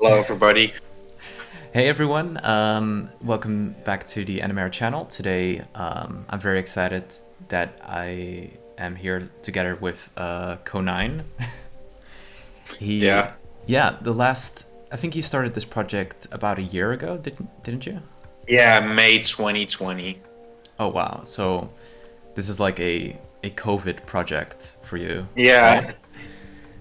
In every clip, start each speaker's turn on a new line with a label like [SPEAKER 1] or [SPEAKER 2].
[SPEAKER 1] Hello, everybody.
[SPEAKER 2] Hey everyone, welcome back to the Anamara channel. Today, I'm very excited that I am here together with Ko9. he,
[SPEAKER 1] Yeah,
[SPEAKER 2] yeah, I think you started this project about a year ago, didn't you?
[SPEAKER 1] yeah, May 2020.
[SPEAKER 2] Oh wow, so this is like a COVID project for you, right?
[SPEAKER 1] Yeah,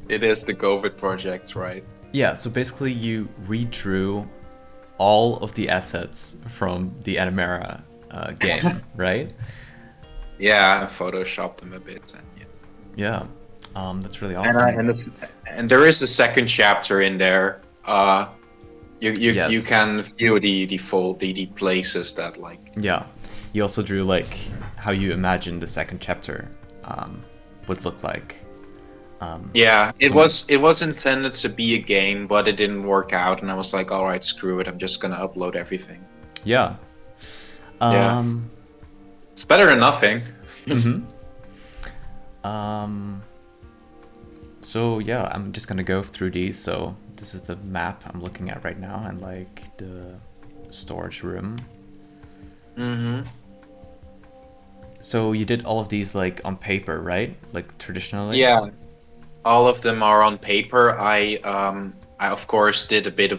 [SPEAKER 1] it is the COVID project, right?
[SPEAKER 2] Yeah, so basically you redrew all of the assets from the Anamara game, right?
[SPEAKER 1] Yeah, I photoshopped them a bit, and yeah,
[SPEAKER 2] Yeah, that's really
[SPEAKER 1] and I
[SPEAKER 2] awesome.
[SPEAKER 1] and there is a second chapter in there. You
[SPEAKER 2] Yes.
[SPEAKER 1] can view the full the places that like.
[SPEAKER 2] Yeah. You also drew like how you imagined the second chapter would look like. Um,
[SPEAKER 1] Yeah, it
[SPEAKER 2] so
[SPEAKER 1] was intended to be a game, but it didn't work out, and I was like, all right, screw it, I'm just gonna upload everything.
[SPEAKER 2] yeah.
[SPEAKER 1] Yeah,
[SPEAKER 2] Um,
[SPEAKER 1] it's better than nothing.
[SPEAKER 2] mm-hmm. Um, so yeah, I'm just gonna go through these. So this is the map I'm looking at right now, and like the storage room.
[SPEAKER 1] Mm-hmm.
[SPEAKER 2] So you did all of these like on paper, right? Like traditionally.
[SPEAKER 1] Yeah, all of them are on paper. I of course did a bit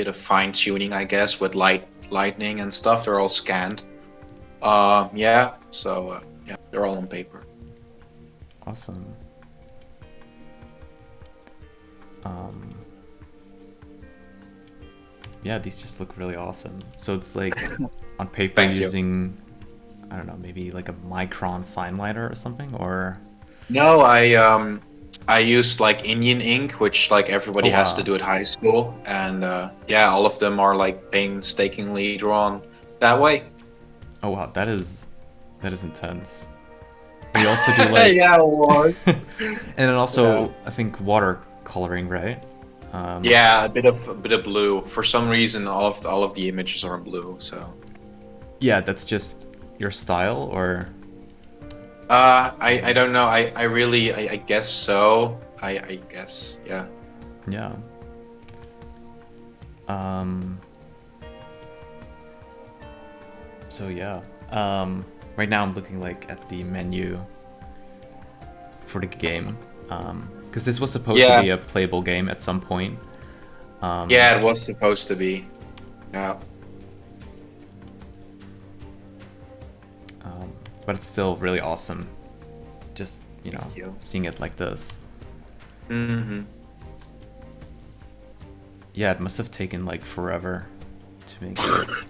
[SPEAKER 1] of fine tuning, I guess, with lightning and stuff. They're all scanned. Yeah. So yeah, they're all on paper.
[SPEAKER 2] Awesome. Um, yeah, these just look really awesome. So it's like on paper
[SPEAKER 1] Thank you.
[SPEAKER 2] using, I don't know, maybe like a micron fine liner or something, or
[SPEAKER 1] No, I used like Indian ink, which like
[SPEAKER 2] oh
[SPEAKER 1] everybody has to
[SPEAKER 2] wow,
[SPEAKER 1] do at high school, and yeah, all of them are like painstakingly drawn that way.
[SPEAKER 2] oh wow, that is intense. And you also do like,
[SPEAKER 1] Yeah, it was.
[SPEAKER 2] and then
[SPEAKER 1] Yeah.
[SPEAKER 2] also I think water coloring, right?
[SPEAKER 1] Yeah, a bit of blue. For some reason, all of the images are in blue. So,
[SPEAKER 2] Yeah, that's just your style, or
[SPEAKER 1] I don't know. I guess so. I guess, yeah.
[SPEAKER 2] yeah. Um, so yeah. Right now I'm looking like at the menu for the game, because this was supposed to
[SPEAKER 1] Yeah,
[SPEAKER 2] be a playable game at some point. Um,
[SPEAKER 1] yeah. It was supposed to be. Yeah.
[SPEAKER 2] um, but it's still really awesome. Just
[SPEAKER 1] Thank you.
[SPEAKER 2] seeing it like this.
[SPEAKER 1] Hmm.
[SPEAKER 2] Yeah, it must have taken like forever to make this.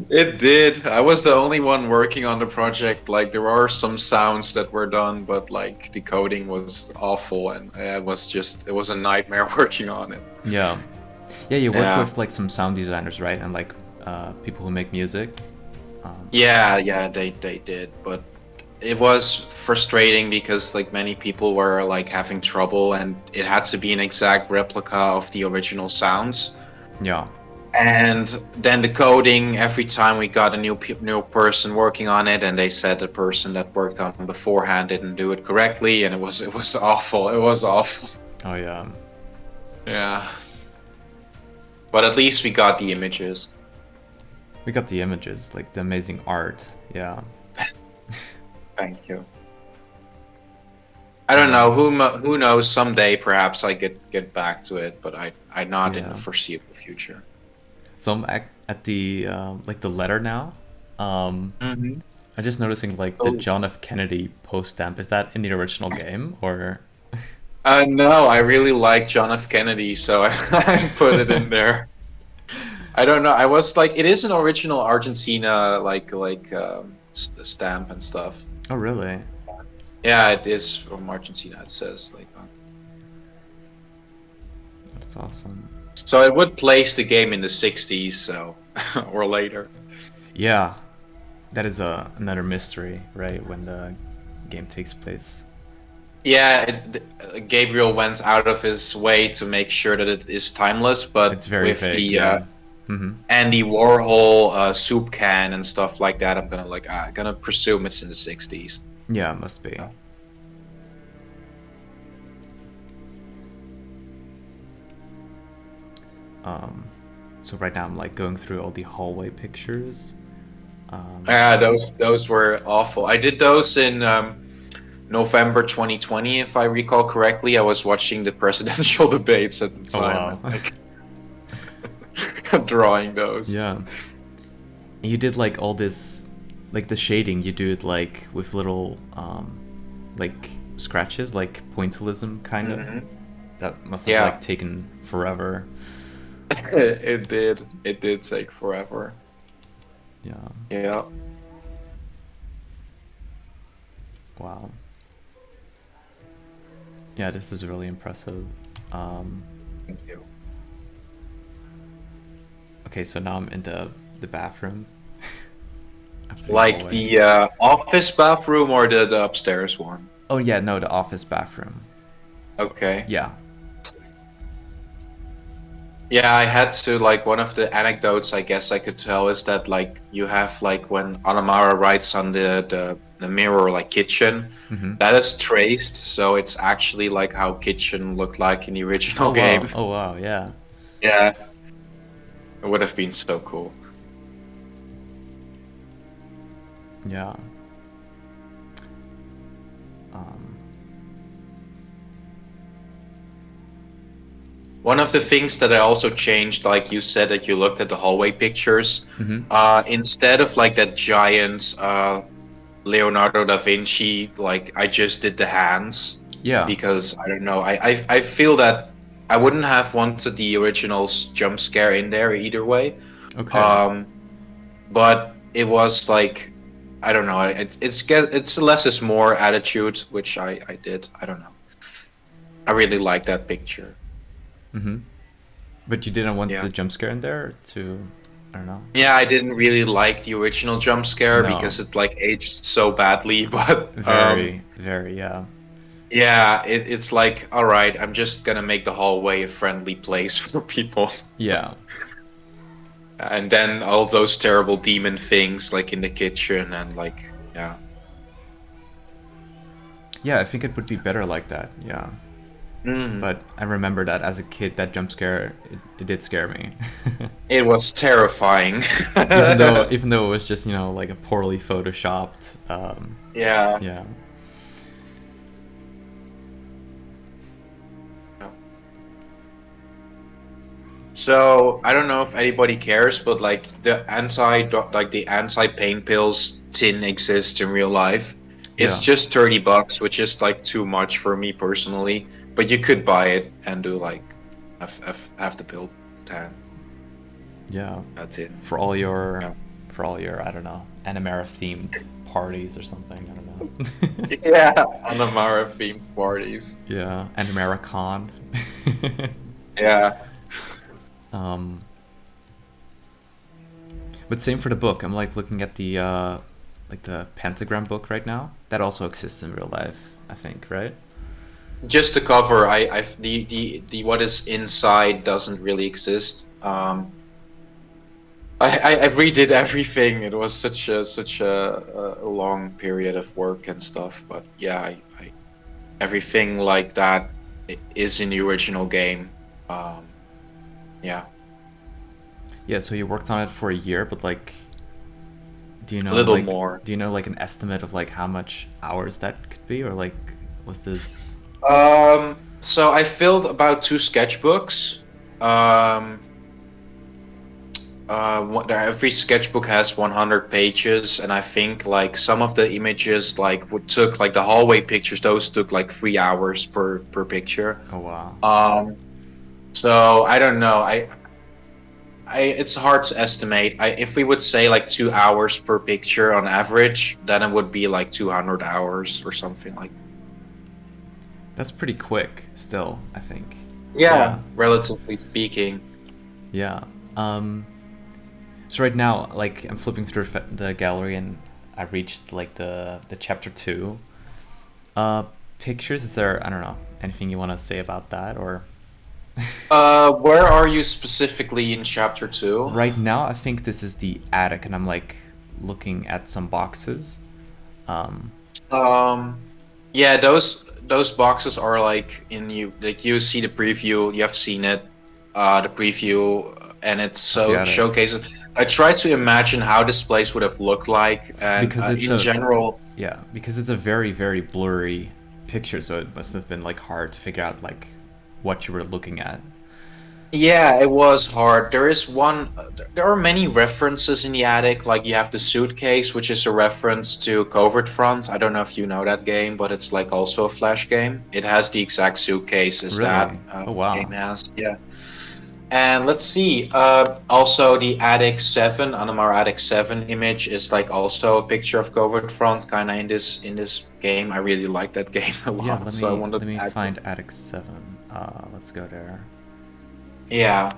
[SPEAKER 1] It did. I was the only one working on the project. Like, there are some sounds that were done, but like the coding was awful, and it was a nightmare working on it.
[SPEAKER 2] Yeah, yeah. You worked
[SPEAKER 1] Yeah.
[SPEAKER 2] with like some sound designers, right? And like people who make music.
[SPEAKER 1] Yeah, yeah, they did, but it was frustrating because like many people were like having trouble, and it had to be an exact replica of the original sounds.
[SPEAKER 2] Yeah,
[SPEAKER 1] And then the coding, every time we got a new person working on it, and they said the person that worked on it beforehand didn't do it correctly, and it was awful. It was awful.
[SPEAKER 2] oh yeah.
[SPEAKER 1] Yeah, but at least we got the images.
[SPEAKER 2] We got the images, like the amazing art. Yeah.
[SPEAKER 1] Thank you. I don't know
[SPEAKER 2] Um,
[SPEAKER 1] who knows. Someday, perhaps I get back to it, but I not in the
[SPEAKER 2] yeah.
[SPEAKER 1] foreseeable future.
[SPEAKER 2] So I'm at the like the letter now. Um,
[SPEAKER 1] Hmm.
[SPEAKER 2] I'm just noticing like the
[SPEAKER 1] Oh,
[SPEAKER 2] John F. Kennedy post stamp. Is that in the original game or?
[SPEAKER 1] no, I really like John F. Kennedy, so I put it in there. I don't know. I was like, it is an original Argentina stamp and stuff.
[SPEAKER 2] Oh really?
[SPEAKER 1] Yeah, it is from Argentina. It says like,
[SPEAKER 2] That's awesome.
[SPEAKER 1] so it would place the game in the '60s, so or later.
[SPEAKER 2] Yeah, that is another mystery, right? When the game takes place.
[SPEAKER 1] Yeah, Gabriel went out of his way to make sure that it is timeless,
[SPEAKER 2] It's
[SPEAKER 1] but
[SPEAKER 2] very
[SPEAKER 1] with
[SPEAKER 2] vague,
[SPEAKER 1] the
[SPEAKER 2] yeah. Mm-hmm.
[SPEAKER 1] Andy Warhol soup can and stuff like that, I'm gonna presume it's in the '60s.
[SPEAKER 2] Yeah, it must be.
[SPEAKER 1] Yeah.
[SPEAKER 2] So right now I'm like going through all the hallway pictures.
[SPEAKER 1] Yeah, those were awful. I did those in November 2020, if I recall correctly. I was watching the presidential debates at the
[SPEAKER 2] Oh
[SPEAKER 1] time
[SPEAKER 2] wow.
[SPEAKER 1] and like drawing those.
[SPEAKER 2] Yeah. And you did like all this, like the shading. You do it like with little like scratches, like pointillism kind of.
[SPEAKER 1] Hmm.
[SPEAKER 2] That must have
[SPEAKER 1] Yeah,
[SPEAKER 2] like taken forever.
[SPEAKER 1] it did. It did take forever.
[SPEAKER 2] Yeah.
[SPEAKER 1] Yeah.
[SPEAKER 2] Wow. Yeah, this is really impressive. Um,
[SPEAKER 1] Thank you.
[SPEAKER 2] okay, so now I'm in the bathroom. After the
[SPEAKER 1] Like
[SPEAKER 2] hallway.
[SPEAKER 1] the office bathroom or the upstairs one?
[SPEAKER 2] Oh yeah, no, the office bathroom.
[SPEAKER 1] Okay.
[SPEAKER 2] Yeah.
[SPEAKER 1] Yeah, I had to, like, one of the anecdotes I guess I could tell is that, like, you have, like, when Anamara writes on the mirror, like, kitchen,
[SPEAKER 2] Mm-hmm.
[SPEAKER 1] that is traced, so it's actually like how kitchen looked like in the original
[SPEAKER 2] Oh
[SPEAKER 1] game.
[SPEAKER 2] wow. Oh wow. Yeah.
[SPEAKER 1] Yeah, it would have been so cool.
[SPEAKER 2] Yeah. Um,
[SPEAKER 1] One of the things that I also changed, like you said, that you looked at the hallway pictures,
[SPEAKER 2] mm-hmm.
[SPEAKER 1] instead of like that giant Leonardo da Vinci, like I just did the hands
[SPEAKER 2] Yeah.
[SPEAKER 1] because I don't know, I feel that I wouldn't have wanted the original jump scare in there either way.
[SPEAKER 2] Okay.
[SPEAKER 1] But it was like I don't know, it's less is more attitude, which I did. I don't know. I really like that picture.
[SPEAKER 2] Mm-hmm. But you didn't want
[SPEAKER 1] Yeah.
[SPEAKER 2] the jump scare in there to, I don't know.
[SPEAKER 1] Yeah, I didn't really like the original jump scare
[SPEAKER 2] No.
[SPEAKER 1] because it like aged so badly, but
[SPEAKER 2] Very, very, yeah.
[SPEAKER 1] yeah, it's like, all right, I'm just gonna make the hallway a friendly place for people.
[SPEAKER 2] Yeah.
[SPEAKER 1] And then all those terrible demon things like in the kitchen and like, yeah.
[SPEAKER 2] Yeah, I think it would be better like that. Yeah.
[SPEAKER 1] Mm.
[SPEAKER 2] But I remember that as a kid, that jump scare, it did scare me.
[SPEAKER 1] It was terrifying.
[SPEAKER 2] even though it was just, you know, like a poorly photoshopped.
[SPEAKER 1] Yeah.
[SPEAKER 2] Yeah.
[SPEAKER 1] So I don't know if anybody cares, but like the anti pain pills tin exists in real life. It's
[SPEAKER 2] Yeah.
[SPEAKER 1] just $30, which is like too much for me personally. But you could buy it and do like have the pill tan.
[SPEAKER 2] Yeah.
[SPEAKER 1] That's it.
[SPEAKER 2] For all your,
[SPEAKER 1] Yeah.
[SPEAKER 2] I don't know, Anamara themed parties or something. I don't know.
[SPEAKER 1] Yeah, Anamara themed parties.
[SPEAKER 2] Yeah, Anamara Con.
[SPEAKER 1] Yeah.
[SPEAKER 2] Um, but same for the book. I'm like looking at the like the pentagram book right now. That also exists in real life, I think, right?
[SPEAKER 1] Just the cover. The what is inside doesn't really exist. I redid everything. It was such a long period of work and stuff. But yeah, everything like that is in the original game. Yeah,
[SPEAKER 2] Yeah, so you worked on it for a year, but like, do you know
[SPEAKER 1] a little
[SPEAKER 2] like
[SPEAKER 1] more.
[SPEAKER 2] do you know like an estimate of like how much hours that could be, or like was this?
[SPEAKER 1] So I filled about 2 sketchbooks. Um, every sketchbook has 100 pages, and I think like some of the images like took like the hallway pictures. Those took like 3 hours per picture.
[SPEAKER 2] Oh wow.
[SPEAKER 1] So I don't know. It's hard to estimate. If we would say like 2 hours per picture on average, then it would be like 200 hours or something like.
[SPEAKER 2] That's pretty quick, still, I think.
[SPEAKER 1] Yeah, relatively speaking.
[SPEAKER 2] Yeah. So right now, like I'm flipping through the gallery and I reached like the chapter 2. Pictures. Is there, I don't know, anything you want to say about that, or?
[SPEAKER 1] Where are you specifically in chapter 2?
[SPEAKER 2] Right now, I think this is the attic, and I'm like looking at some boxes.
[SPEAKER 1] Yeah, those boxes are like in you, like you see the preview, you have seen it. the preview, and it
[SPEAKER 2] Of the
[SPEAKER 1] so
[SPEAKER 2] attic.
[SPEAKER 1] showcases. I tried to imagine how this place would have looked like, and
[SPEAKER 2] Because it's
[SPEAKER 1] in
[SPEAKER 2] a
[SPEAKER 1] general,
[SPEAKER 2] yeah, because it's a very very blurry picture, so it must have been like hard to figure out like what you were looking at.
[SPEAKER 1] yeah, it was hard. There is one. There are many references in the attic. Like you have the suitcase, which is a reference to Covert Front. I don't know if you know that game, but it's like also a Flash game. It has the exact suitcase as that
[SPEAKER 2] Really? Oh
[SPEAKER 1] game
[SPEAKER 2] wow.
[SPEAKER 1] has. Yeah. And let's see. Also, the Attic 7, Anamara Attic 7 image is like also a picture of Covert Front, kind of in this game. I really like that game a
[SPEAKER 2] Yeah,
[SPEAKER 1] lot, so I wanted
[SPEAKER 2] let
[SPEAKER 1] to
[SPEAKER 2] me
[SPEAKER 1] add it.
[SPEAKER 2] find Attic 7. Let's go there.
[SPEAKER 1] Yeah,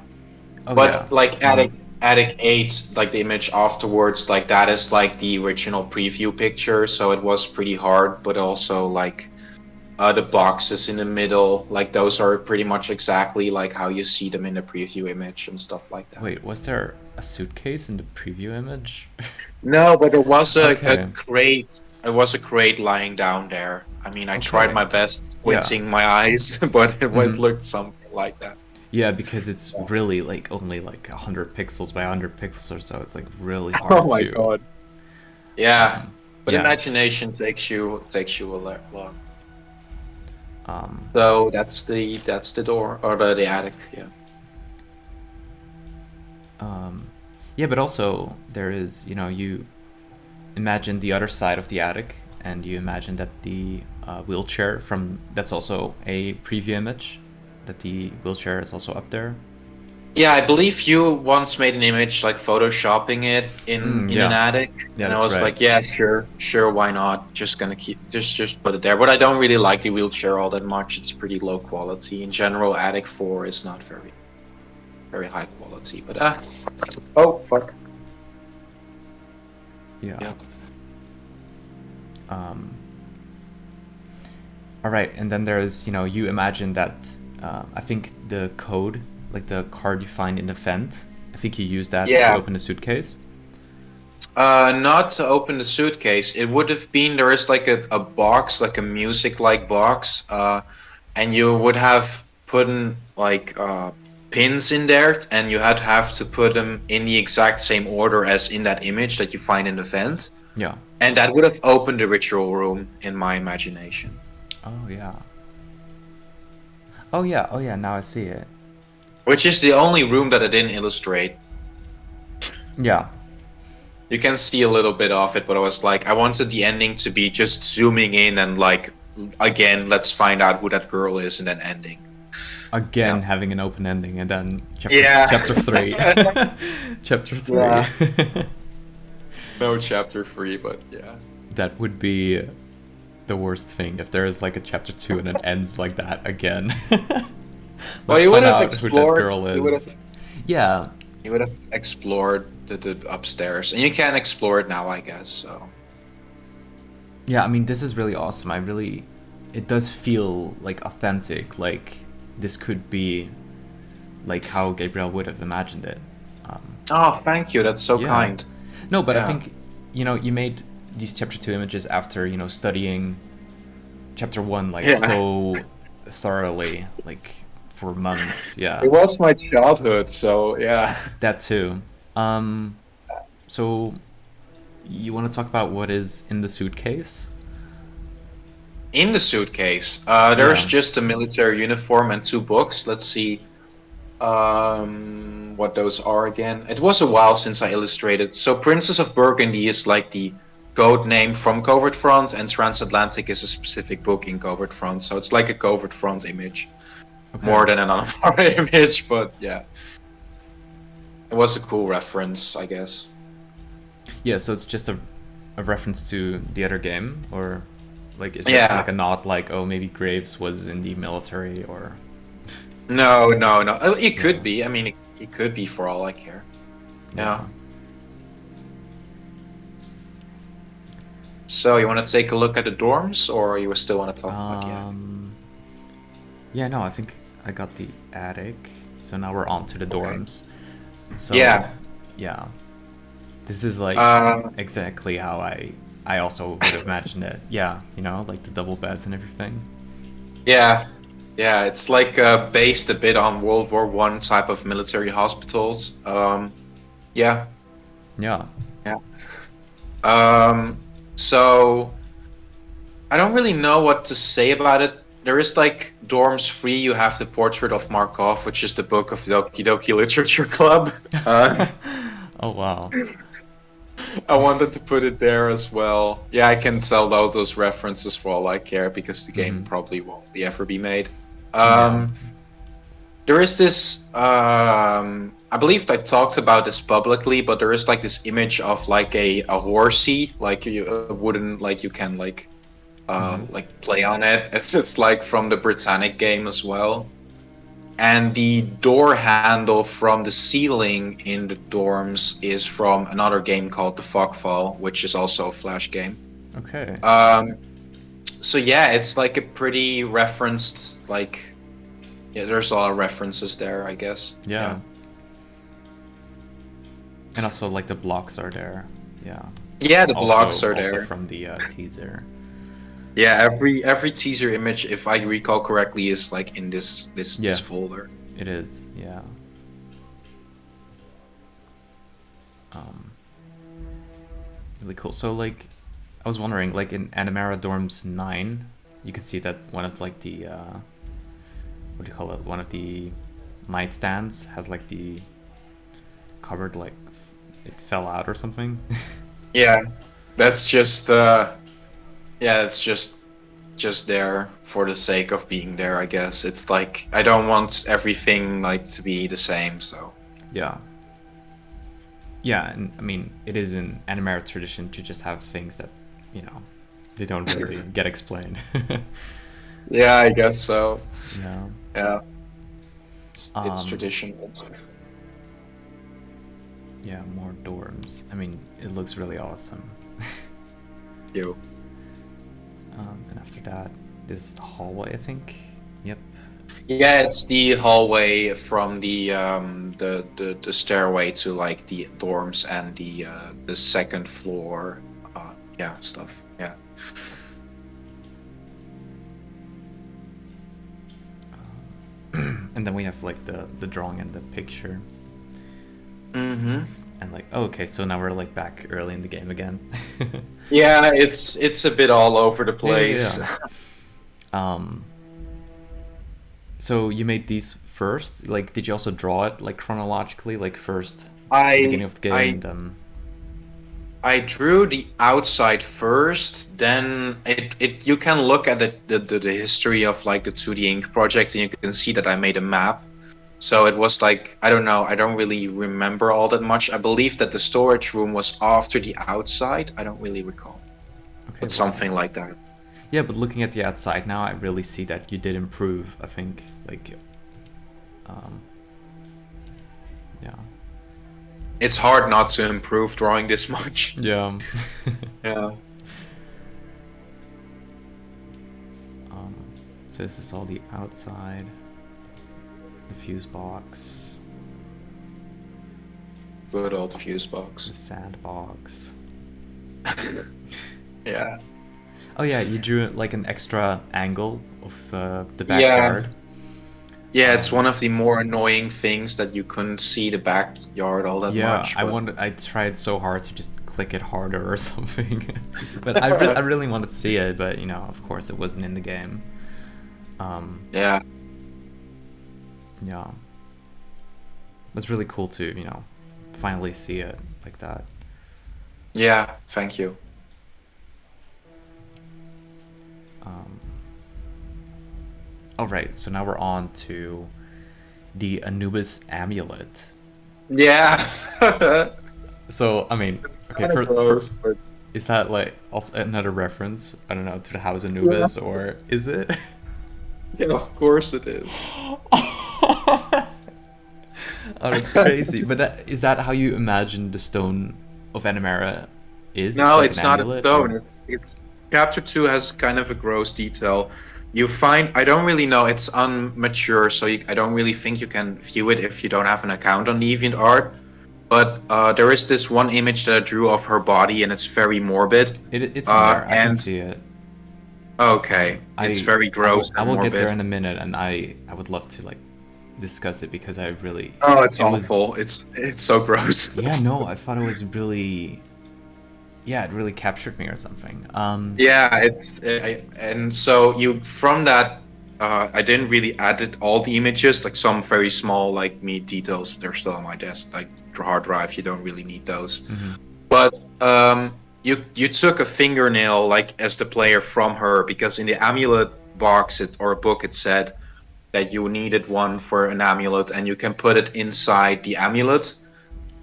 [SPEAKER 2] Oh yeah.
[SPEAKER 1] but like
[SPEAKER 2] Mm-hmm.
[SPEAKER 1] Attic 8, like the image afterwards, like that is like the original preview picture, so it was pretty hard, but also like the boxes in the middle, like those are pretty much exactly like how you see them in the preview image and stuff like that.
[SPEAKER 2] Wait, was there a suitcase in the preview image?
[SPEAKER 1] No, but there was a
[SPEAKER 2] Okay.
[SPEAKER 1] crate. There was a crate lying down there. I mean, I tried
[SPEAKER 2] Okay.
[SPEAKER 1] my best
[SPEAKER 2] Yeah.
[SPEAKER 1] squinting my eyes, but it
[SPEAKER 2] Mm-hmm.
[SPEAKER 1] looked something like that.
[SPEAKER 2] Yeah, because it's
[SPEAKER 1] Yeah.
[SPEAKER 2] really like only like 100 pixels by 100 pixels or so. It's like really hard
[SPEAKER 1] Oh my
[SPEAKER 2] to.
[SPEAKER 1] god. Yeah, but
[SPEAKER 2] Yeah.
[SPEAKER 1] imagination takes you a lot.
[SPEAKER 2] Um,
[SPEAKER 1] So that's the door or the attic. Yeah.
[SPEAKER 2] um, yeah, but also there is, you imagine the other side of the attic, and you imagine that the wheelchair from that's also a preview image, that the wheelchair is also up there.
[SPEAKER 1] Yeah, I believe you once made an image like photoshopping it in an
[SPEAKER 2] Yeah,
[SPEAKER 1] attic,
[SPEAKER 2] yeah,
[SPEAKER 1] and I
[SPEAKER 2] that's
[SPEAKER 1] was
[SPEAKER 2] right.
[SPEAKER 1] like, yeah, sure, why not? Just gonna keep just put it there. But I don't really like the wheelchair all that much. It's pretty low quality. In general, Attic 4 is not very high quality. But oh fuck.
[SPEAKER 2] Yeah.
[SPEAKER 1] Yeah.
[SPEAKER 2] Um, all right, and then there's, you imagine that. I think the code, like the card you find in the vent, I think you use that to
[SPEAKER 1] Yeah.
[SPEAKER 2] open the suitcase.
[SPEAKER 1] Not to open the suitcase. It would have been there is like a box, like a music like box, and you would have put in like pins in there, and you had to have to put them in the exact same order as in that image that you find in the vent,
[SPEAKER 2] Yeah.
[SPEAKER 1] and that would have opened the ritual room in my imagination.
[SPEAKER 2] Oh yeah. Oh yeah. Oh yeah. Now I see it.
[SPEAKER 1] Which is the only room that I didn't illustrate.
[SPEAKER 2] Yeah.
[SPEAKER 1] You can see a little bit of it, but I was like, I wanted the ending to be just zooming in and like, again, let's find out who that girl is, and then ending.
[SPEAKER 2] Again,
[SPEAKER 1] Yeah.
[SPEAKER 2] having an open ending, and then
[SPEAKER 1] Yeah.
[SPEAKER 2] chapter 3. Chapter 3.
[SPEAKER 1] Yeah. No chapter 3, but yeah.
[SPEAKER 2] That would be the worst thing if there is like a chapter 2 and it ends like that again.
[SPEAKER 1] Well,
[SPEAKER 2] Let's
[SPEAKER 1] you would
[SPEAKER 2] find
[SPEAKER 1] have
[SPEAKER 2] out who that
[SPEAKER 1] explored.
[SPEAKER 2] girl
[SPEAKER 1] You would
[SPEAKER 2] is.
[SPEAKER 1] have.
[SPEAKER 2] Yeah.
[SPEAKER 1] You would have explored the upstairs, and you can explore it now, I guess. So.
[SPEAKER 2] Yeah, I mean, this is really awesome. It does feel like authentic. Like this could be like how Gabriel would have imagined it. Um,
[SPEAKER 1] Oh, thank you. That's so
[SPEAKER 2] yeah.
[SPEAKER 1] kind.
[SPEAKER 2] No, but I
[SPEAKER 1] Yeah.
[SPEAKER 2] think, you made these chapter 2 images after, studying chapter 1 like
[SPEAKER 1] Yeah.
[SPEAKER 2] so thoroughly, like for months. Yeah.
[SPEAKER 1] It was my childhood, so yeah.
[SPEAKER 2] That too. So you want to talk about what is in the suitcase?
[SPEAKER 1] In the suitcase, there's
[SPEAKER 2] Yeah.
[SPEAKER 1] just a military uniform and two books. Let's see what those are again. It was a while since I illustrated. So Princess of Burgundy is like the code name from Covert Front, and Transatlantic is a specific book in Covert Front. So it's like a Covert Front image,
[SPEAKER 2] Okay.
[SPEAKER 1] more than an Anamara image, but yeah. It was a cool reference, I guess.
[SPEAKER 2] Yeah, so it's just a reference to the other game, or like is it
[SPEAKER 1] Yeah.
[SPEAKER 2] like a nod, like, oh, maybe Graves was in the military, or
[SPEAKER 1] No. It could
[SPEAKER 2] Yeah.
[SPEAKER 1] be. I mean, it could be for all I care. Yeah. So you want to take a look at the dorms, or you still want to talk about the attic?
[SPEAKER 2] Yeah, no, I think I got the attic. So now we're on to the
[SPEAKER 1] Okay.
[SPEAKER 2] dorms. So
[SPEAKER 1] Yeah.
[SPEAKER 2] yeah. This is like exactly how I also would have imagined it. Yeah, like the double beds and everything.
[SPEAKER 1] Yeah. Yeah, it's like based a bit on World War One type of military hospitals. Yeah,
[SPEAKER 2] Yeah.
[SPEAKER 1] yeah. Um, so I don't really know what to say about it. There is like dorms free. You have the Portrait of Markov, which is the book of the Doki Doki Literature Club.
[SPEAKER 2] Oh wow.
[SPEAKER 1] I wanted to put it there as well. Yeah, I can sell those references for all I care because the game probably won't be ever be made.
[SPEAKER 2] Yeah.
[SPEAKER 1] There is this. I believe I talked about this publicly, but there is like this image of like a horsey, like a wooden, like you can like play on it. It's like from the Britannic game as well. And the door handle from the ceiling in the dorms is from another game called The Fogfall, which is also a Flash game.
[SPEAKER 2] Okay.
[SPEAKER 1] So yeah, it's like a pretty referenced, like, yeah, there's a lot of references there, I guess.
[SPEAKER 2] Yeah. And also like the blocks are there. Yeah.
[SPEAKER 1] Yeah, the
[SPEAKER 2] Also,
[SPEAKER 1] blocks are
[SPEAKER 2] also
[SPEAKER 1] there.
[SPEAKER 2] from the teaser.
[SPEAKER 1] Yeah, every teaser image, if I recall correctly, is like in this folder.
[SPEAKER 2] It is, yeah. Really cool. So like, I was wondering, like in Anamara Dorms 9, you can see that one of like the what do you call it? One of the nightstands has like the cupboard, like it fell out or something.
[SPEAKER 1] Yeah, that's just it's just there for the sake of being there, I guess. It's like I don't want everything like to be the same, so.
[SPEAKER 2] Yeah. Yeah, and I mean, it is in Anamara tradition to just have things that, you know, they don't really get explained.
[SPEAKER 1] Yeah, I guess so.
[SPEAKER 2] Yeah.
[SPEAKER 1] Yeah. It's traditional.
[SPEAKER 2] Yeah, more dorms. I mean, it looks really awesome.
[SPEAKER 1] You.
[SPEAKER 2] And after that, this is the hallway, I think. Yep.
[SPEAKER 1] Yeah, it's the hallway from the stairway to like the dorms and the second floor. Yeah, stuff. Yeah.
[SPEAKER 2] And then we have like the drawing and the picture.
[SPEAKER 1] Mm-hmm.
[SPEAKER 2] And like, oh, okay, so now we're like back early in the game again.
[SPEAKER 1] Yeah, it's a bit all over the place.
[SPEAKER 2] Yeah. So you made these first? Like, did you also draw it like chronologically, like first beginning of the game, and then?
[SPEAKER 1] I drew the outside first, then it you can look at the history of like the 2D Ink project, and you can see that I made a map. So it was like, I don't know, I don't really remember all that much. I believe that the storage room was after the outside. I don't really recall.
[SPEAKER 2] Okay,
[SPEAKER 1] but something like that.
[SPEAKER 2] Yeah, but looking at the outside now, I really see that you did improve, I think. Like, yeah.
[SPEAKER 1] It's hard not to improve drawing this much.
[SPEAKER 2] Yeah.
[SPEAKER 1] Yeah.
[SPEAKER 2] So this is all the outside. The fuse box.
[SPEAKER 1] Good old fuse
[SPEAKER 2] The
[SPEAKER 1] box.
[SPEAKER 2] sandbox.
[SPEAKER 1] Yeah.
[SPEAKER 2] Oh yeah, you drew like an extra angle of the backyard.
[SPEAKER 1] Yeah, it's one of the more annoying things that you couldn't see the backyard all that much.
[SPEAKER 2] Yeah, I tried so hard to just click it harder or something, but I really wanted to see it, but you know, of course, it wasn't in the game.
[SPEAKER 1] Yeah.
[SPEAKER 2] Yeah. It's really cool to, you know, finally see it like that.
[SPEAKER 1] Yeah, thank you.
[SPEAKER 2] Alright, so now we're on to the Anubis amulet.
[SPEAKER 1] Yeah.
[SPEAKER 2] So, I mean, okay,
[SPEAKER 1] But
[SPEAKER 2] is that like also another reference, I don't know, to the house Anubis, or is it?
[SPEAKER 1] yeah, of course it is.
[SPEAKER 2] Oh, that's crazy. But is that how you imagine the stone of Anamara is?
[SPEAKER 1] No,
[SPEAKER 2] like
[SPEAKER 1] it's
[SPEAKER 2] an
[SPEAKER 1] not a
[SPEAKER 2] amulet,
[SPEAKER 1] stone.
[SPEAKER 2] or-
[SPEAKER 1] It's Chapter 2 has kind of a gross detail. You find, I don't really know, it's unmature, so I don't really think you can view it if you don't have an account on DeviantArt. But there is this one image that I drew of her body, and it's very morbid.
[SPEAKER 2] It's in there. I can
[SPEAKER 1] and-
[SPEAKER 2] see it.
[SPEAKER 1] Okay, it's very gross
[SPEAKER 2] I
[SPEAKER 1] and
[SPEAKER 2] will get there
[SPEAKER 1] morbid.
[SPEAKER 2] in a minute, and I would love to like discuss it because I really
[SPEAKER 1] Oh, it's
[SPEAKER 2] it was
[SPEAKER 1] awful. It's so gross.
[SPEAKER 2] yeah, no, I thought it was really, yeah, it really captured me or something.
[SPEAKER 1] Yeah, and so you from that. I didn't really edit all the images, like some very small, like me details. They're still on my desk, like hard drive. You don't really need those.
[SPEAKER 2] Mhm.
[SPEAKER 1] But you took a fingernail like as the player from her because in the amulet box or book it said that you needed one for an amulet, and you can put it inside the amulet.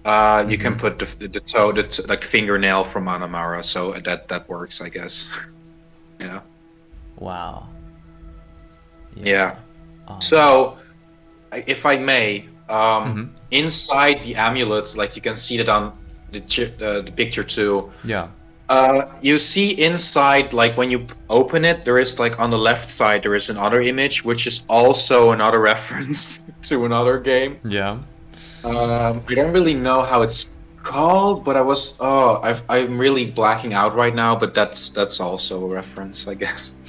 [SPEAKER 1] You can
[SPEAKER 2] Mhm.
[SPEAKER 1] put the toe, like fingernail from Anamara, so that works, I guess. Yeah,
[SPEAKER 2] Wow. Yeah.
[SPEAKER 1] yeah.
[SPEAKER 2] Um.
[SPEAKER 1] So, if I may,
[SPEAKER 2] Mhm.
[SPEAKER 1] inside the amulets, like you can see that on the picture too.
[SPEAKER 2] Yeah.
[SPEAKER 1] You see inside, like when you open it, there is like on the left side there is another image, which is also another reference to another game.
[SPEAKER 2] Yeah.
[SPEAKER 1] I don't really know how it's called, but I'm really blacking out right now. But that's also a reference, I guess.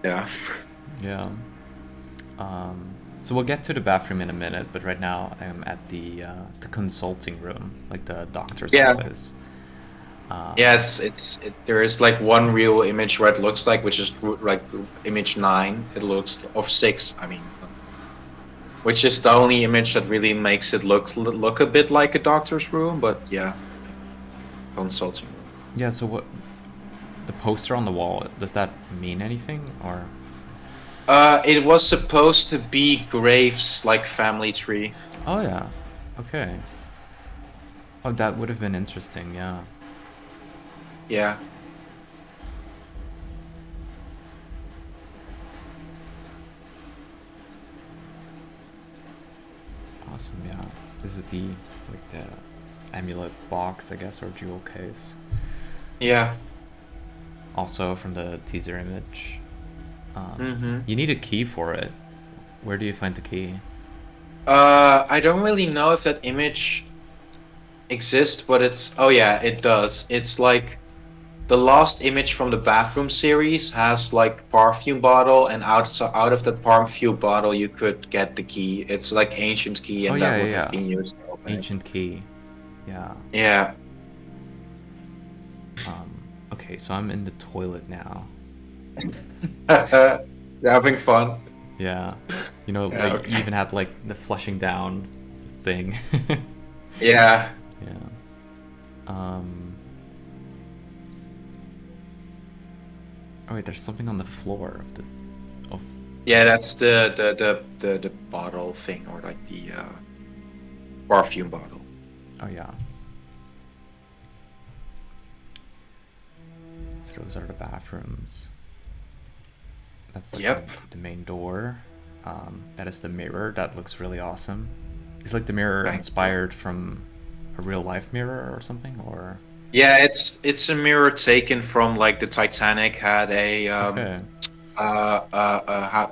[SPEAKER 1] Yeah.
[SPEAKER 2] Yeah. Um. So we'll get to the bathroom in a minute, but right now I'm at the consulting room, like the doctor's
[SPEAKER 1] Yeah.
[SPEAKER 2] office.
[SPEAKER 1] Yeah, there is like one real image where it looks like, which is like image 9. It looks of 6. I mean, which is the only image that really makes it look a bit like a doctor's room. But yeah, consulting room.
[SPEAKER 2] Yeah. So what? The poster on the wall, does that mean anything or?
[SPEAKER 1] It was supposed to be Graves' like family tree.
[SPEAKER 2] Oh yeah. Okay. Oh, that would have been interesting. Yeah.
[SPEAKER 1] Yeah.
[SPEAKER 2] Awesome. Yeah. This is the like the amulet box, I guess, or jewel case.
[SPEAKER 1] Yeah.
[SPEAKER 2] Also from the teaser image.
[SPEAKER 1] Mm-hmm.
[SPEAKER 2] You need a key for it. Where do you find the key?
[SPEAKER 1] I don't really know if that image exists, but oh yeah, it does. It's like the last image from the bathroom series has like perfume bottle, and out of that perfume bottle you could get the key. It's like ancient key,
[SPEAKER 2] Oh
[SPEAKER 1] and
[SPEAKER 2] yeah,
[SPEAKER 1] that
[SPEAKER 2] yeah,
[SPEAKER 1] would have
[SPEAKER 2] yeah.
[SPEAKER 1] been used to open it.
[SPEAKER 2] Ancient key. Yeah.
[SPEAKER 1] Yeah.
[SPEAKER 2] Okay, so I'm in the toilet now.
[SPEAKER 1] You're having fun.
[SPEAKER 2] Yeah. You know,
[SPEAKER 1] Yeah.
[SPEAKER 2] like you
[SPEAKER 1] Okay.
[SPEAKER 2] even had like the flushing down thing.
[SPEAKER 1] Yeah.
[SPEAKER 2] Yeah. Um. Oh wait, there's something on the floor of the. Of.
[SPEAKER 1] Yeah, that's the bottle thing, or like the perfume bottle.
[SPEAKER 2] Oh yeah. So those are the bathrooms. That's like
[SPEAKER 1] Yep.
[SPEAKER 2] the main door. That is the mirror. That looks really awesome. Is like the mirror
[SPEAKER 1] Thank you.
[SPEAKER 2] inspired from a real life mirror or something, or?
[SPEAKER 1] Yeah, it's a mirror taken from like the Titanic had a
[SPEAKER 2] Okay.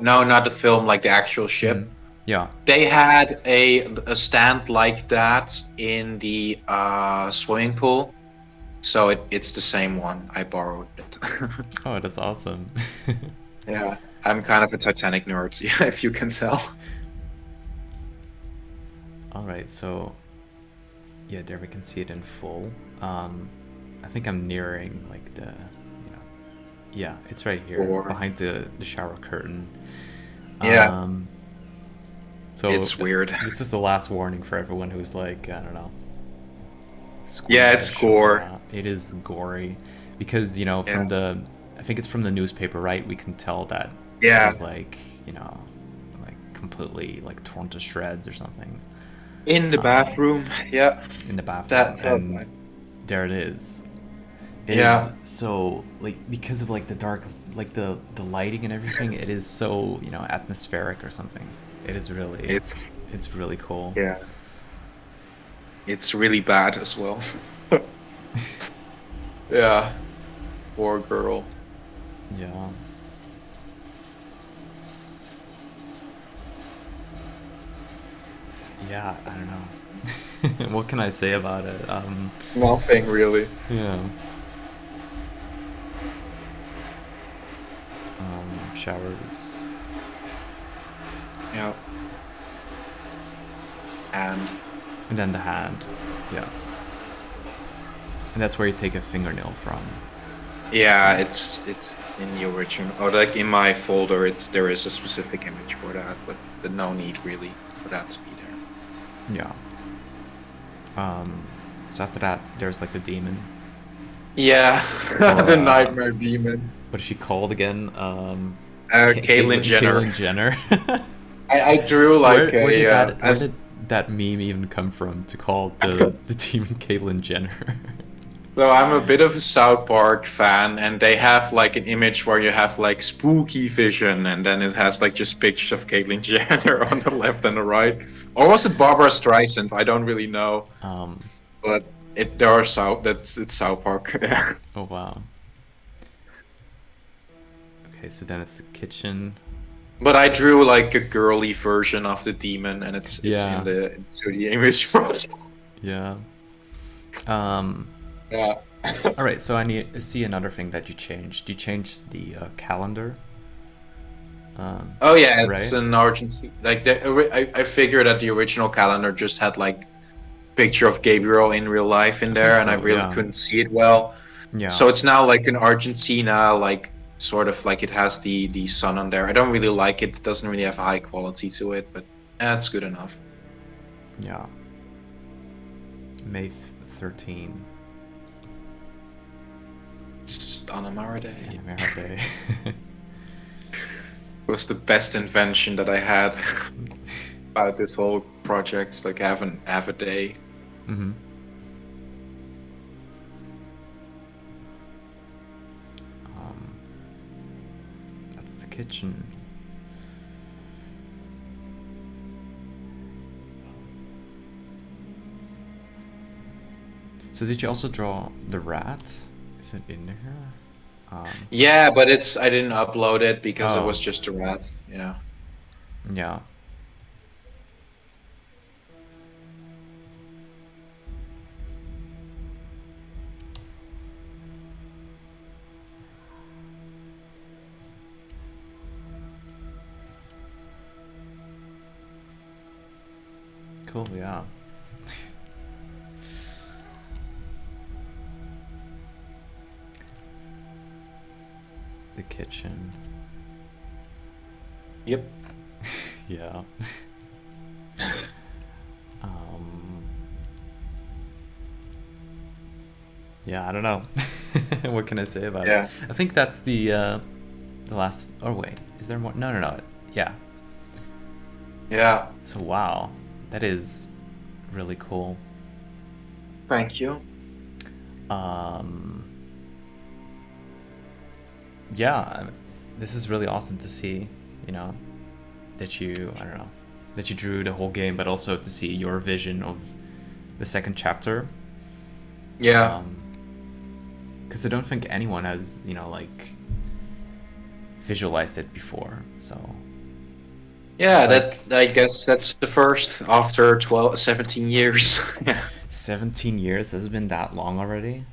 [SPEAKER 1] no, not the film, like the actual
[SPEAKER 2] Mhm.
[SPEAKER 1] ship.
[SPEAKER 2] Yeah.
[SPEAKER 1] They had a stand like that in the swimming pool, so it's the same one. I borrowed it.
[SPEAKER 2] Oh, that's awesome.
[SPEAKER 1] Yeah, I'm kind of a Titanic nerd, yeah, if you can tell.
[SPEAKER 2] All right, so yeah, there we can see it in full. I think I'm nearing like yeah, it's right here
[SPEAKER 1] Or
[SPEAKER 2] behind the shower curtain.
[SPEAKER 1] yeah,
[SPEAKER 2] So
[SPEAKER 1] it's weird.
[SPEAKER 2] this is the last warning for everyone who's like, I don't know,
[SPEAKER 1] Yeah, it's
[SPEAKER 2] squeamish.
[SPEAKER 1] gore.
[SPEAKER 2] Yeah, it is gory because
[SPEAKER 1] Yeah,
[SPEAKER 2] from I think it's from the newspaper, right? We can tell that she
[SPEAKER 1] yeah.
[SPEAKER 2] was like like completely like torn to shreds or something.
[SPEAKER 1] In the
[SPEAKER 2] Um,
[SPEAKER 1] bathroom. Yeah,
[SPEAKER 2] in the bathroom,
[SPEAKER 1] that's
[SPEAKER 2] and there it is. It is
[SPEAKER 1] yeah.
[SPEAKER 2] so like because of like the dark, like the lighting and everything. It is so atmospheric or something. It is really,
[SPEAKER 1] It's
[SPEAKER 2] it's really cool.
[SPEAKER 1] yeah. It's really bad as well. Yeah, poor girl.
[SPEAKER 2] Yeah. Yeah, I don't know. What can I say about it?
[SPEAKER 1] Nothing really.
[SPEAKER 2] Yeah. showers.
[SPEAKER 1] Yeah. And
[SPEAKER 2] then the hand. Yeah. And that's where you take a fingernail from.
[SPEAKER 1] yeah, it's in the original. Or like in my folder, there is a specific image for that, but no need really for that to be there.
[SPEAKER 2] Yeah. So after that, there's like the demon.
[SPEAKER 1] Yeah,
[SPEAKER 2] Or,
[SPEAKER 1] the nightmare demon.
[SPEAKER 2] What is she called again?
[SPEAKER 1] Caitlyn Jenner.
[SPEAKER 2] Caitlyn Jenner.
[SPEAKER 1] I drew like
[SPEAKER 2] where did that meme even come from to call the demon Caitlyn Jenner?
[SPEAKER 1] So I'm a bit of a South Park fan, and they have like an image where you have like spooky vision, and then it has like just pictures of Caitlyn Jenner on the left and the right. Or was it Barbara Streisand? I don't really know. But it's South Park.
[SPEAKER 2] Oh wow. Okay, so then it's the kitchen.
[SPEAKER 1] But I drew like a girly version of the demon, and it's in the 2D image.
[SPEAKER 2] Yeah.
[SPEAKER 1] Yeah.
[SPEAKER 2] All right, so I need to see another thing that you changed. You changed the calendar.
[SPEAKER 1] Oh yeah, it's
[SPEAKER 2] right?
[SPEAKER 1] an Argentine. Like I figured that the original calendar just had like picture of Gabriel in real life in there, and I really couldn't see it well.
[SPEAKER 2] Yeah.
[SPEAKER 1] So it's now like in Argentina, like sort of like it has the sun on there. I don't really like it. It doesn't really have a high quality to it, but that's good enough.
[SPEAKER 2] Yeah. May 13.
[SPEAKER 1] It's Anamara Day.
[SPEAKER 2] Anamara Day.
[SPEAKER 1] It was the best invention that I had about this whole project. It's like have a day.
[SPEAKER 2] Mm-hmm. That's the kitchen. So did you also draw the rat? Is it in there?
[SPEAKER 1] Yeah, but I didn't upload it because it was just a rat. Yeah.
[SPEAKER 2] Yeah. Cool, yeah. The kitchen.
[SPEAKER 1] Yep.
[SPEAKER 2] Yeah. Yeah, I don't know. What can I say about it? I think that's the last. Oh wait, is there more? No. Yeah.
[SPEAKER 1] Yeah.
[SPEAKER 2] So wow, that is really cool.
[SPEAKER 1] Thank you.
[SPEAKER 2] Yeah, this is really awesome to see. You know, that you drew the whole game, but also to see your vision of the second chapter.
[SPEAKER 1] Yeah.
[SPEAKER 2] Because I don't think anyone has, like, visualized it before, so...
[SPEAKER 1] Yeah, I guess that's the first after 17 years. Yeah.
[SPEAKER 2] 17 years? Has it been that long already?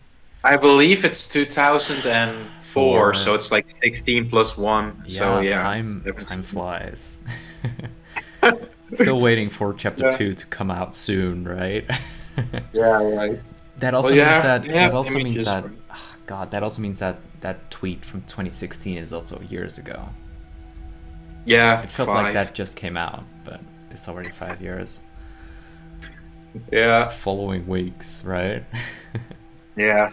[SPEAKER 1] I believe it's 2004, so it's like 16 plus 1.
[SPEAKER 2] Yeah,
[SPEAKER 1] so yeah.
[SPEAKER 2] Time flies. Still waiting for chapter 2 to come out soon, right?
[SPEAKER 1] Yeah, right.
[SPEAKER 2] That also means that God, that also means that that tweet from 2016 is also years ago.
[SPEAKER 1] Yeah,
[SPEAKER 2] it felt like that just came out, but it's already 5 years.
[SPEAKER 1] Yeah.
[SPEAKER 2] Following weeks, right?
[SPEAKER 1] Yeah.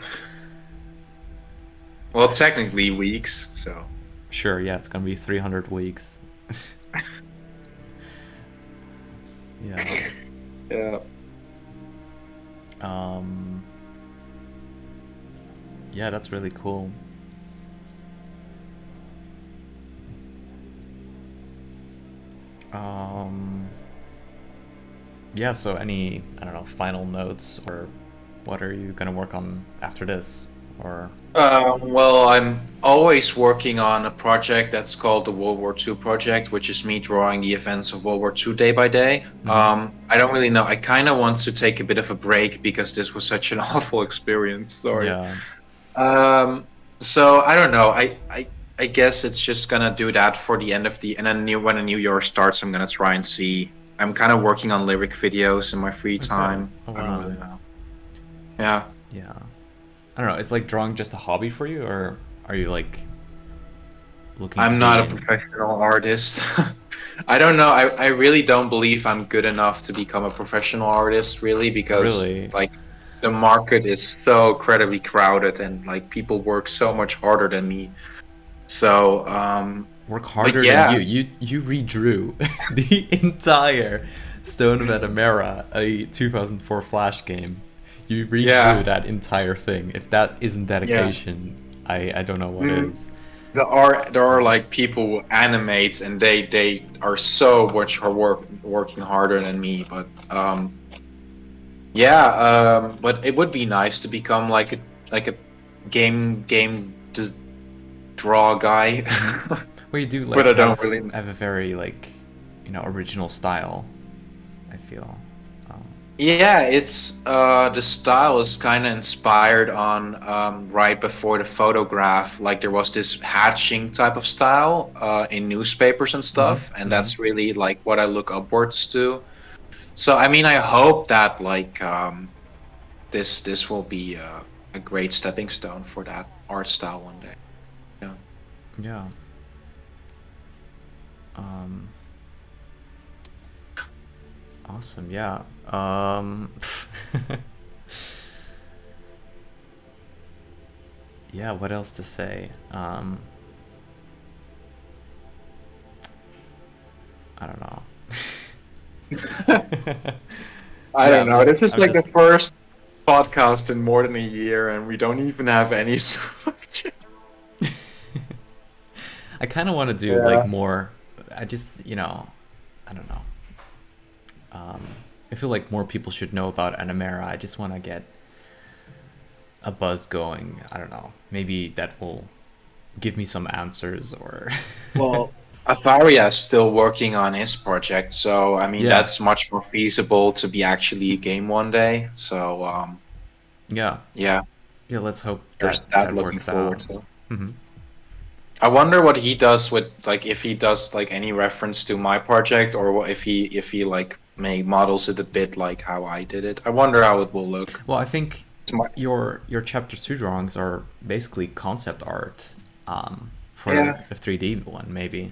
[SPEAKER 1] Well, technically weeks, so.
[SPEAKER 2] Sure, yeah, it's gonna be 300 weeks. Yeah.
[SPEAKER 1] Yeah.
[SPEAKER 2] Yeah, that's really cool. Yeah, so any, I don't know, final notes, or what are you gonna work on after this? Or
[SPEAKER 1] well, I'm always working on a project that's called the World War II project, which is me drawing the events of World War II day by day. I don't really know. I kind of want to take a bit of a break because this was such an awful experience. Sorry.
[SPEAKER 2] Yeah.
[SPEAKER 1] So I don't know. I guess it's just gonna do that for the end of the and then when a new year starts, I'm gonna try and see. I'm kind of working on lyric videos in my free
[SPEAKER 2] Okay.
[SPEAKER 1] time.
[SPEAKER 2] Oh
[SPEAKER 1] I don't
[SPEAKER 2] wow.
[SPEAKER 1] really know. Yeah,
[SPEAKER 2] Yeah. I don't know. Is like drawing just a hobby for you, or are you like looking to
[SPEAKER 1] I'm not
[SPEAKER 2] be
[SPEAKER 1] a
[SPEAKER 2] in?
[SPEAKER 1] professional artist. I don't know. I really don't believe I'm good enough to become a professional artist, really, because
[SPEAKER 2] Really
[SPEAKER 1] like the market is so incredibly crowded and like people work so much harder than me. So,
[SPEAKER 2] work
[SPEAKER 1] but
[SPEAKER 2] harder than
[SPEAKER 1] yeah,
[SPEAKER 2] you redrew the entire Stone of Anamara, a 2004 Flash game. You redrew
[SPEAKER 1] yeah,
[SPEAKER 2] that entire thing. If that isn't
[SPEAKER 1] yeah.
[SPEAKER 2] dedication, I don't know what
[SPEAKER 1] Mm,
[SPEAKER 2] is.
[SPEAKER 1] there are like people who animate and they are so much working harder than me, but yeah, but it would be nice to become like a game just draw guy.
[SPEAKER 2] Mm-hmm. Well, you do
[SPEAKER 1] But
[SPEAKER 2] like
[SPEAKER 1] I don't really.
[SPEAKER 2] have a very like, original style. I feel. Um,
[SPEAKER 1] Yeah, it's the style is kind of inspired on right before the photograph. Like there was this hatching type of style in newspapers and
[SPEAKER 2] mm-hmm.
[SPEAKER 1] stuff, and
[SPEAKER 2] Mm-hmm.
[SPEAKER 1] that's really like what I look upwards to. So I mean, I hope that like this will be a great stepping stone for that art style one day. Yeah.
[SPEAKER 2] Yeah. Um, awesome. Yeah. Yeah. What else to say? I don't know.
[SPEAKER 1] I
[SPEAKER 2] Yeah.
[SPEAKER 1] don't
[SPEAKER 2] I'm
[SPEAKER 1] know.
[SPEAKER 2] just.
[SPEAKER 1] This is
[SPEAKER 2] I'm
[SPEAKER 1] like the
[SPEAKER 2] just.
[SPEAKER 1] first podcast in more than a year, and we don't even have any subject.
[SPEAKER 2] I kind of want to do like
[SPEAKER 1] Yeah.
[SPEAKER 2] more. I just. I don't know. I feel like more people should know about Anamera. I just want to get a buzz going. I don't know. Maybe that will give me some answers or.
[SPEAKER 1] Well, Avaria is still working on his project, so I mean
[SPEAKER 2] Yeah.
[SPEAKER 1] that's much more feasible to be actually a game one day. So
[SPEAKER 2] Yeah.
[SPEAKER 1] yeah,
[SPEAKER 2] Yeah. Let's hope
[SPEAKER 1] there's
[SPEAKER 2] that
[SPEAKER 1] that
[SPEAKER 2] that
[SPEAKER 1] looking
[SPEAKER 2] works
[SPEAKER 1] forward
[SPEAKER 2] out.
[SPEAKER 1] to.
[SPEAKER 2] Hmm.
[SPEAKER 1] I wonder what he does with like if he does like any reference to my project or if he like may models it a bit like how I did it. I wonder how it will look.
[SPEAKER 2] Well, I think
[SPEAKER 1] It's my-
[SPEAKER 2] your chapter two drawings are basically concept art, for
[SPEAKER 1] Yeah,
[SPEAKER 2] a 3D one, maybe.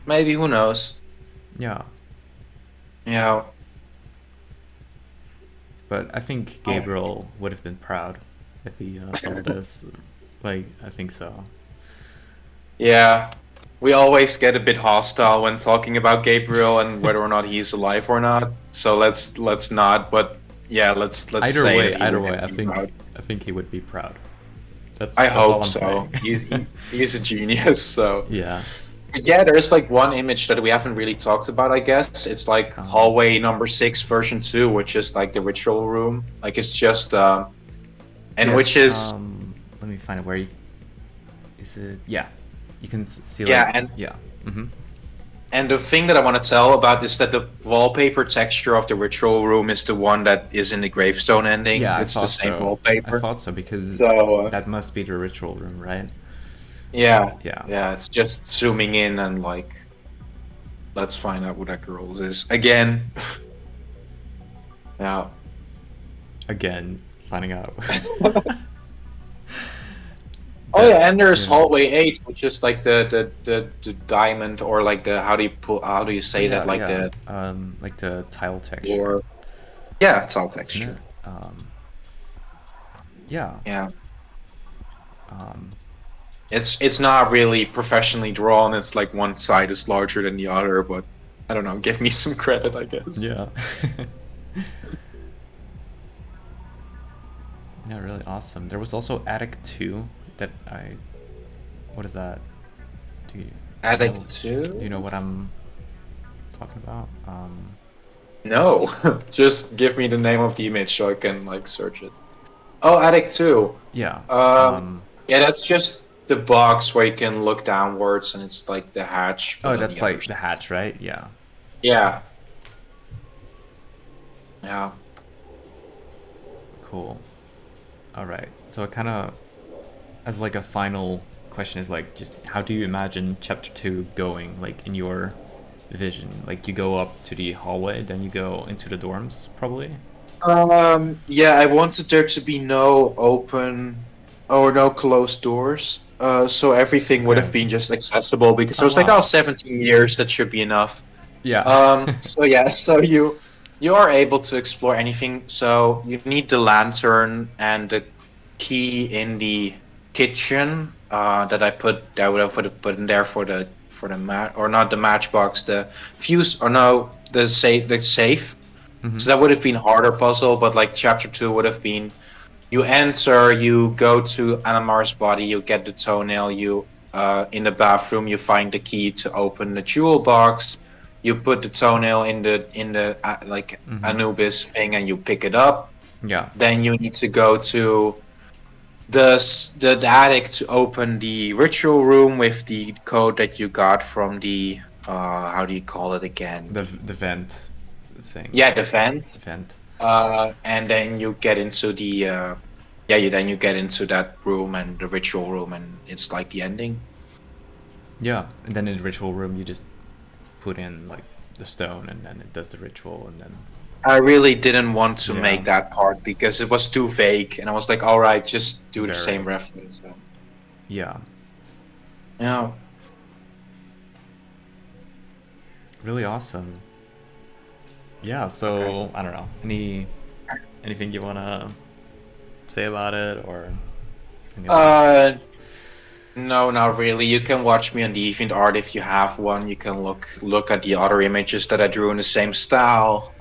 [SPEAKER 1] maybe who knows?
[SPEAKER 2] Yeah,
[SPEAKER 1] Yeah.
[SPEAKER 2] but I think
[SPEAKER 1] Oh.
[SPEAKER 2] Gabriel would have been proud if he saw this. Like, I think so.
[SPEAKER 1] Yeah. We always get a bit hostile when talking about Gabriel and whether or not he's alive or not. So let's not. But yeah, let's say that he
[SPEAKER 2] Either
[SPEAKER 1] would
[SPEAKER 2] way,
[SPEAKER 1] have been proud.
[SPEAKER 2] I think he would be proud.
[SPEAKER 1] I
[SPEAKER 2] That's all
[SPEAKER 1] hope
[SPEAKER 2] I'm
[SPEAKER 1] so.
[SPEAKER 2] saying.
[SPEAKER 1] He's a genius. So
[SPEAKER 2] Yeah.
[SPEAKER 1] but yeah, there's like one image that we haven't really talked about. I guess it's like
[SPEAKER 2] Um,
[SPEAKER 1] hallway number 6, version 2, which is like the ritual room. Like it's just and
[SPEAKER 2] yeah.
[SPEAKER 1] which is
[SPEAKER 2] Let me find it. Where you is it? Yeah, you can see like,
[SPEAKER 1] yeah,
[SPEAKER 2] yeah. Mm-hmm.
[SPEAKER 1] and the thing that I want to tell about is that the wallpaper texture of the ritual room is the one that is in the gravestone ending.
[SPEAKER 2] Yeah, I
[SPEAKER 1] It's the
[SPEAKER 2] thought
[SPEAKER 1] same
[SPEAKER 2] so. I
[SPEAKER 1] wallpaper.
[SPEAKER 2] thought so because
[SPEAKER 1] So
[SPEAKER 2] that must be the ritual room, right?
[SPEAKER 1] yeah,
[SPEAKER 2] Yeah.
[SPEAKER 1] yeah, it's just zooming in and like let's find out who that girl is again. Yeah.
[SPEAKER 2] Again, finding out.
[SPEAKER 1] Oh yeah, and there's
[SPEAKER 2] Yeah.
[SPEAKER 1] hallway 8, which is like the diamond or like the how do you
[SPEAKER 2] Oh
[SPEAKER 1] say that
[SPEAKER 2] yeah,
[SPEAKER 1] like
[SPEAKER 2] yeah.
[SPEAKER 1] the
[SPEAKER 2] Like the tile texture,
[SPEAKER 1] or yeah, it's all
[SPEAKER 2] isn't it?
[SPEAKER 1] texture.
[SPEAKER 2] Yeah.
[SPEAKER 1] Yeah.
[SPEAKER 2] Um,
[SPEAKER 1] It's not really professionally drawn. It's like one side is larger than the other, but I don't know. Give me some credit, I guess.
[SPEAKER 2] yeah. Yeah, really awesome. There was also Attic 2 that I. What is that? Do you, do you know?
[SPEAKER 1] Addict
[SPEAKER 2] Do you know
[SPEAKER 1] 2?
[SPEAKER 2] what I'm talking about?
[SPEAKER 1] No, just give me the name of the image so I can like search it. Oh, Addict 2.
[SPEAKER 2] Yeah.
[SPEAKER 1] Um, yeah, that's just the box where you can look downwards, and it's like the hatch,
[SPEAKER 2] Oh,
[SPEAKER 1] but on the
[SPEAKER 2] that's
[SPEAKER 1] other
[SPEAKER 2] like
[SPEAKER 1] side.
[SPEAKER 2] the hatch, right? Yeah.
[SPEAKER 1] Yeah, yeah.
[SPEAKER 2] Cool. All right. So it kind of, as like a final question is like, just how do you imagine chapter 2 going, like in your vision? Like you go up to the hallway, then you go into the dorms, probably.
[SPEAKER 1] Yeah, I wanted there to be no open or no closed doors. So everything would
[SPEAKER 2] Okay.
[SPEAKER 1] have been just accessible because I
[SPEAKER 2] Oh
[SPEAKER 1] was like, oh,
[SPEAKER 2] wow.
[SPEAKER 1] 17 years, that should be enough.
[SPEAKER 2] Yeah.
[SPEAKER 1] So yeah, so you are able to explore anything. So you need the lantern and the key in the kitchen, that I would have put in there for the mat, or not the matchbox, the fuse, or no, the safe.
[SPEAKER 2] Mhm.
[SPEAKER 1] So that would have been harder puzzle, but like chapter 2 would have been, you enter, you go to Anamara's body, you get the toenail, you in the bathroom you find the key to open the jewel box, you put the toenail in the like
[SPEAKER 2] Mhm.
[SPEAKER 1] Anubis thing and you pick it up.
[SPEAKER 2] Yeah.
[SPEAKER 1] Then you need to go to the attic to open the ritual room with the code that you got from the how do you call it again?
[SPEAKER 2] The vent thing.
[SPEAKER 1] Yeah, the vent.
[SPEAKER 2] The vent.
[SPEAKER 1] And then you get into the yeah, you get into that room and the ritual room, and it's like the ending.
[SPEAKER 2] Yeah. And then in the ritual room, you just put in like the stone, and then it does the ritual, and then
[SPEAKER 1] I really didn't want to
[SPEAKER 2] yeah,
[SPEAKER 1] make that part because it was too vague, and I was like, all right, just do the same
[SPEAKER 2] very
[SPEAKER 1] reference.
[SPEAKER 2] yeah,
[SPEAKER 1] Yeah.
[SPEAKER 2] really awesome. Yeah.
[SPEAKER 1] Okay.
[SPEAKER 2] So I don't know. Anything you wanna say about it, or any other?
[SPEAKER 1] Uh, no, not really. You can watch me on DeviantArt if you have one. You can look at the other images that I drew in the same style.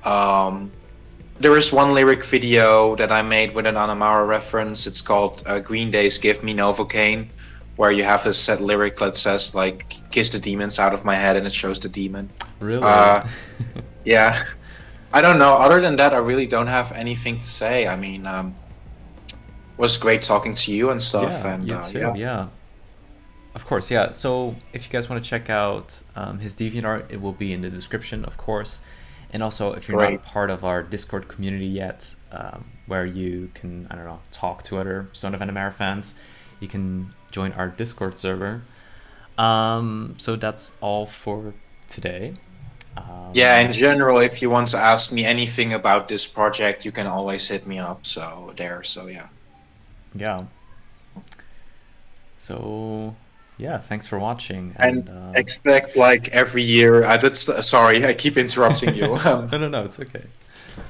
[SPEAKER 1] There is one lyric video that I made with an Anamara reference. It's called Green Day's Give Me Novocaine, where you have a set lyric that says like "Kiss the demons out of my head," and it shows the demon.
[SPEAKER 2] Really?
[SPEAKER 1] Uh, yeah. I don't know. Other than that, I really don't have anything to say. I mean, was great talking to you and stuff,
[SPEAKER 2] Yeah,
[SPEAKER 1] and
[SPEAKER 2] you too.
[SPEAKER 1] yeah,
[SPEAKER 2] Yeah. Of course, yeah. So if you guys want to check out his DeviantArt, it will be in the description, of course. And also, if you're
[SPEAKER 1] great.
[SPEAKER 2] not part of our Discord community yet, where you can, I don't know, talk to other Son of Anamara fans, you can join our Discord server. So that's all for today.
[SPEAKER 1] Yeah, in
[SPEAKER 2] Um,
[SPEAKER 1] general, if you want to ask me anything about this project, you can always hit me up. So there. So yeah.
[SPEAKER 2] yeah. So yeah, thanks for watching.
[SPEAKER 1] And
[SPEAKER 2] And
[SPEAKER 1] expect like every year. That's sorry, I keep interrupting you.
[SPEAKER 2] no, no, no, it's okay.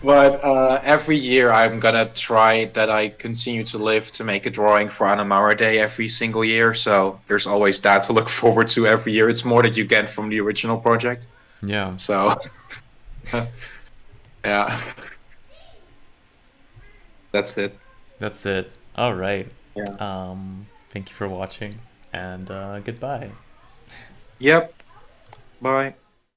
[SPEAKER 1] But every year I'm gonna try that I continue to live to make a drawing for Anamara Day every single year. So there's always that to look forward to every year. It's more that you get from the original project.
[SPEAKER 2] Yeah,
[SPEAKER 1] So yeah, that's it.
[SPEAKER 2] that's it. All right.
[SPEAKER 1] Yeah.
[SPEAKER 2] Thank you for watching, and goodbye.
[SPEAKER 1] Yep. Bye.